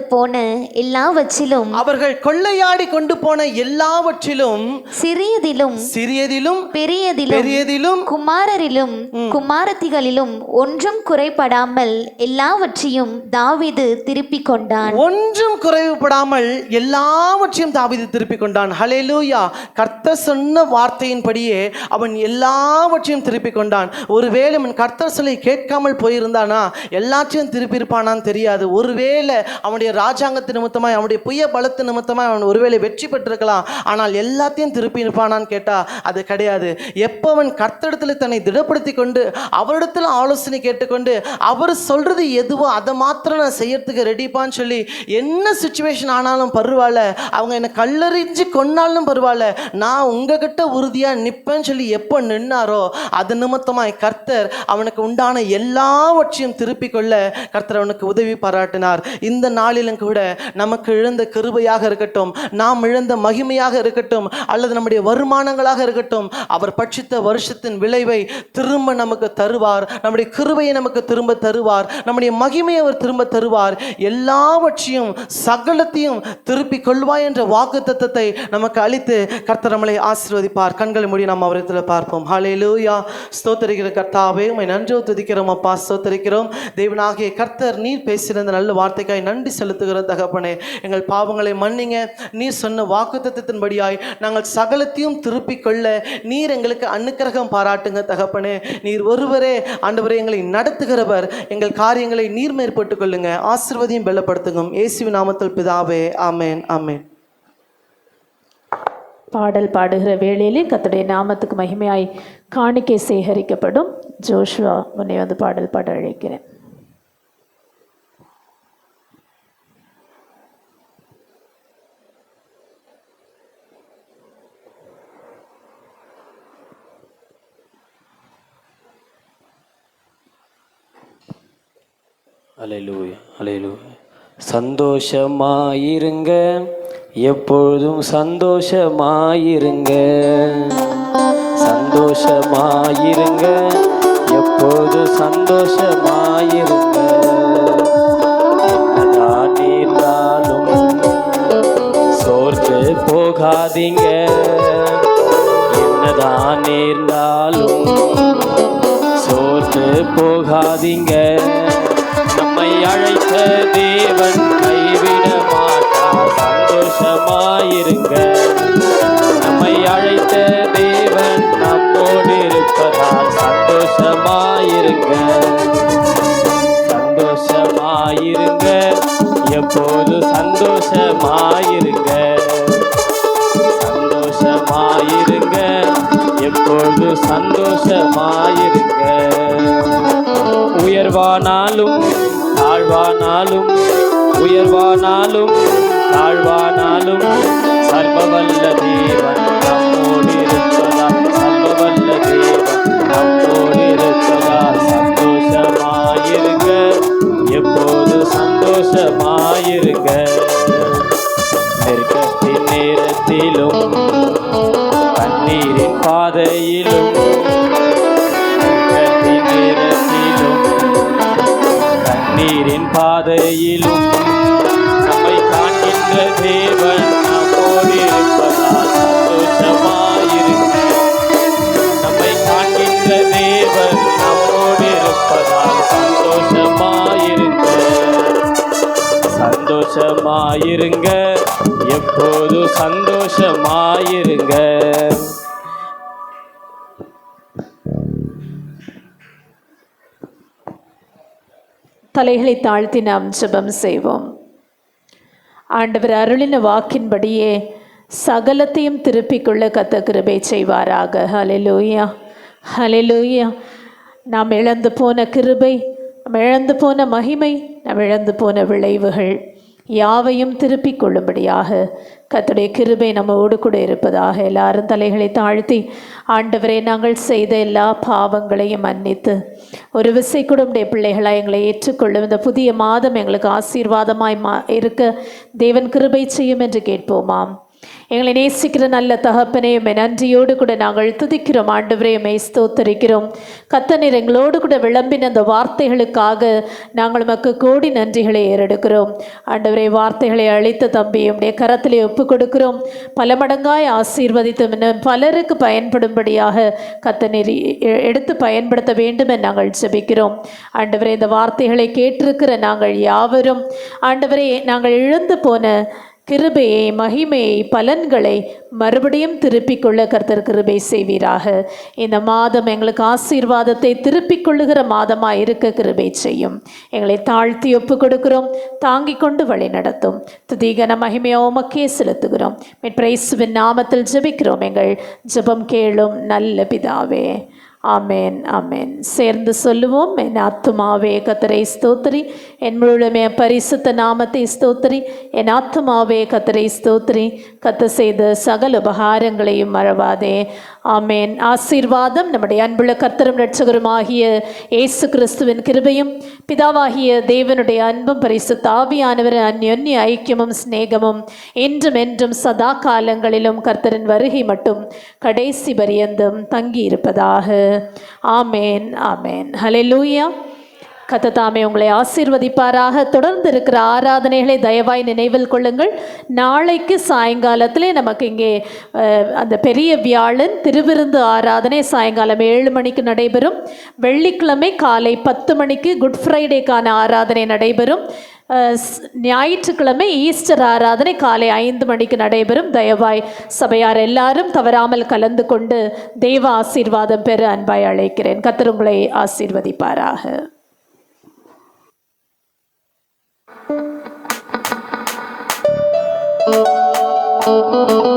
Speaker 3: போன எல்லாவற்றிலும்
Speaker 1: சிறியதிலும்
Speaker 3: பெரியதிலும் குமாரரிலும் குமாரத்திகளிலும் ஒன்றும் குறைபடாமல் எல்லாவற்றையும் தாவீது திருப்பிக் கொண்டான்.
Speaker 1: ஒன்றும் குறைவுபடாமல் எல்லாவற்றையும் தாவீது திருப்பிக் கொண்டான். ஹல்லேலூயா. கர்த்தர் சொன்ன வார்த்தையின்படியே அவன் எல்லாவற்றையும் திருப்பிக் கொண்டான். ஒருவேளை அவன் கர்த்தர் சொல்லி கேட்காமல் போயிருந்தானா எல்லாத்தையும் திருப்பி இருப்பான் தெரியாது. ஒருவேளை அவனுடைய ராஜாங்கத்து நிமித்தமாய், அவனுடைய புய பலத்து நிமித்தமாய் அவன் ஒருவேளை வெற்றி பெற்றிருக்கலாம். ஆனால் எல்லாத்தையும் திருப்பி இருப்பானான்னு கேட்டா அது கிடையாது. எப்போ அவன் கர்த்தரிடத்தில் தன்னை திடப்படுத்தி கொண்டு அவரிடத்தில் ஆலோசனை கேட்டுக்கொண்டு அவர் சொல்றது எதுவோ அதை மாத்திரம் நான் செய்யறதுக்கு ரெடிப்பான்னு சொல்லி, என்ன சுச்சுவேஷன் ஆனாலும் பரவாயில்ல, அவங்க என்னை கல்லறிஞ்சு கொன்னாலும் பரவாயில்ல, நான் உங்ககிட்ட உறுதியா நிற்பேன்னு சொல்லி எப்போ நின்னாரோ அது நிமித்தமாய் கர்த்தர் அவனுக்கு உண்டான எல்லாவற்றையும் திருப்பி கொள்ள கர்த்தர் அவனுக்கு உதவி பாராட்டினார். இந்த நாளிலும் கூட நமக்கு இழந்த கிருபையாக இருக்கட்டும், நாம் இழந்த மகிமையாக இருக்கட்டும், அல்லது நம்முடைய வருமானங்களாக இருக்கட்டும், அவர் பட்சித்த வருஷத்தின் விளைவை திரும்ப நமக்கு தருவார். நம்முடைய கிருபையை நமக்கு திரும்ப தருவார். நம்முடைய மகிமையை அவர் திரும்ப தருவார். எல்லாவற்றையும் சகலத்தையும் திருப்பி கொள்வாய் என்ற வாக்குத்தத்தத்தை நமக்கு அளித்து கர்த்தர் நம்மளை ஆசீர்வதிப்பார். கண்களை மூடி நாம் அவரிடத்தில் பார்ப்போம். ஹல்லேலூயா. ஸ்தோத்திரிக்கிற கர்த்தாவே, உம்மை நன்றி துதிக்கிறோம் அப்பா, ஸ்தோத்திரிக்கிறோம். தேவனாகிய கர்த்தர், நீர் பேசின இந்த நல்ல வார்த்தைக்காய் நன்றி செலுத்துகிற தகப்பனே. எங்கள் பாவங்களை மன்னிங்க. நீர் சொன்ன வாக்குத்தத்தத்தின்படியாய் நாங்கள் சகலத்தையும் திருப்பிக் கொள்ள நீர் எங்களுக்கு அனுக்கிரகம் பாராட்டுங்க தகப்பனே. நீர் ஒருவரே ஆண்டவரே எங்களை நடத்துகிறவர். எங்கள் காரியங்களை நீர் மேற்பட்டுக் கொள்ளுங்க. ஆசீர்வதியும் பலப்படுத்துங்க. இயேசுவின் நாமத்தில் பிதாவே, ஆமென், ஆமென்.
Speaker 4: பாடல் பாடுகிற வேளையிலே கர்த்தருடைய நாமத்துக்கு மகிமையாய் காணிக்கை சேகரிக்கப்படும். ஜோஷுவா, உன்னை வந்து பாடல் பாட அழைக்கிறேன்.
Speaker 5: அல்லேலூயா, அல்லேலூயா. சந்தோஷமாயிருங்க, எப்பொழுதும் சந்தோஷமாயிருங்க. சந்தோஷமாயிருங்க, எப்பொழுதும் சந்தோஷமாயிருங்க. என்னதான் நேர்ந்தாலும் சோர்ந்து போகாதீங்க. என்னதான் நேர்ந்தாலும் சோர்ந்து போகாதீங்க. நம்மை அழைத்த தேவன் கைவிட மாட்டார். சந்தோஷமாயிருங்க. நம்மை அழைத்த தேவன் நம்மோடு இருப்பதால் சந்தோஷமாயிருங்க. சந்தோஷமாயிருங்க, எப்போது சந்தோஷமாயிருங்க. சந்தோஷமாயிருங்க, எப்பொழுது சந்தோஷமாயிருங்க. உயர்வானாலும் தாழ்வானாலும், உயர்வானாலும் தாழ்வானாலும், சர்வவல்ல தேவன் நம்மோடு இருப்பதால், சர்வவல்ல தேவன் நம்மோடு இருப்பதால் சந்தோஷமாயிருங்க. எப்போது சந்தோஷமாயிருங்க. நெருக்கத்தின் நேரத்திலும் கண்ணீரின் பாதையிலும், கண்ணீரின் பாதையிலும் நம்மை காண்கின்ற தேவன் நம்மோடு இருப்பதால் சந்தோஷமாயிருங்க. நம்மை காண்கின்ற தேவன் நம்மோடு இருப்பதால் சந்தோஷமாயிருங்க. சந்தோஷமாயிருங்க, எப்போது சந்தோஷமாயிருங்க.
Speaker 4: தலைகளை தாழ்த்தி நாம் ஜெபம் செய்வோம். ஆண்டவர் அருளின வாக்கின்படியே சகலத்தையும் திருப்பிக் கொள்ள கர்த்தர் கிருபை செய்வாராக. ஹல்லேலூயா, ஹல்லேலூயா. நாம் இழந்து போன கிருபை, நாம் இழந்து போன மகிமை, நாம் இழந்து போன விளைவுகள் யாவையும் திருப்பிக் கொள்ளும்படியாக கர்த்தருடைய கிருபை நம்மோடு கூட இருப்பதாக. எல்லாரும் தலைகளை தாழ்த்தி, ஆண்டவரே, நாங்கள் செய்த எல்லா பாவங்களையும் மன்னித்து ஒரு விசை கூட உடைய பிள்ளைகளாக எங்களை ஏற்றுக்கொள்ளும். இந்த புதிய மாதம் எங்களுக்கு ஆசீர்வாதமாய் இருக்க தேவன் கிருபை செய்யும் என்று கேட்போமாம். எங்களை நேசிக்கிற நல்ல தகப்பனே, நன்றியோடு கூட நாங்கள் துதிக்கிறோம். ஆண்டவரே, ஸ்தோத்தரிக்கிறோம். கர்த்தர் எங்களோடு கூட விளம்பின அந்த வார்த்தைகளுக்காக நாங்கள் உமக்கு கோடி நன்றிகளை ஏறெடுக்கிறோம். ஆண்டவரே, வார்த்தைகளை அளித்த தம்பி உடைய கரத்திலே ஒப்பு கொடுக்கிறோம். பல மடங்காய் ஆசீர்வதித்து பலருக்கு பயன்படும்படியாக கர்த்தர் எடுத்து பயன்படுத்த வேண்டும் என நாங்கள் ஜெபிக்கிறோம். ஆண்டவரே, இந்த வார்த்தைகளை கேட்டிருக்கிற நாங்கள் யாவரும் ஆண்டவரே, நாங்கள் இழந்து போன கிருபையை, மகிமையை, பலன்களை மறுபடியும் திருப்பிக் கொள்ள கர்த்தர் கிருபை செய்வீராக. இந்த மாதம் எங்களுக்கு ஆசீர்வாதத்தை திருப்பிக் கொள்ளுகிற மாதமாக இருக்க கிருபை செய்யும். எங்களை தாழ்த்தி ஒப்பு கொடுக்கிறோம். தாங்கிக் கொண்டு வழி நடத்தும். துதிகன மகிமையை உமக்கே செலுத்துகிறோம். மீட்பிரேசுவின் நாமத்தில் ஜெபிக்கிறோம். எங்கள் ஜெபம் கேளும் நல்ல பிதாவே. ஆமேன், ஆமேன். சேர்ந்து சொல்லுவோம். என் ஆத்துமாவே கர்த்தரை ஸ்தோத்திரி, என் முழுமே பரிசுத்த நாமத்தை ஸ்தோத்திரி. என் ஆத்துமாவே கர்த்தரை ஸ்தோத்திரி, கர்த்தர் செய்த சகல உபகாரங்களையும் மறவாதே. ஆமேன். ஆசீர்வாதம் நம்முடைய அன்புள்ள கர்த்தரும் இரட்சகருமாகிய இயேசு கிறிஸ்துவின் கிருபையும் பிதாவாகிய தேவனுடைய அன்பும் பரிசுத்த ஆவியானவரின் அந்யோன்ய ஐக்கியமும் சிநேகமும் என்றும் என்றும் சதா காலங்களிலும் கர்த்தரின் வருகை மட்டும் கடைசி பரியந்தம் தங்கி இருப்பதாக. ஆமேன், ஆமேன். ஹல்லேலூயா. கர்த்தர் தாமே உங்களை ஆசீர்வதிப்பாராக. தொடர்ந்து இருக்கிற ஆராதனைகளை தயவாய் நினைவில் கொள்ளுங்கள். நாளைக்கு சாயங்காலத்திலே நமக்கு இங்கே அந்த பெரிய வியாழன் திருவிருந்து ஆராதனை சாயங்காலம் 7 மணிக்கு நடைபெறும். வெள்ளிக்கிழமை காலை 10 மணிக்கு குட் ஃப்ரைடேக்கான ஆராதனை நடைபெறும். ஞாயிற்றுக்கிழமை ஈஸ்டர் ஆராதனை காலை 5 மணிக்கு நடைபெறும். தயவாய் சபையார் எல்லாரும் தவறாமல் கலந்து கொண்டு தெய்வ ஆசீர்வாதம் பெற அன்பாய் அழைக்கிறேன். கர்த்தர் உங்களை ஆசீர்வதிப்பாராக.
Speaker 3: Oh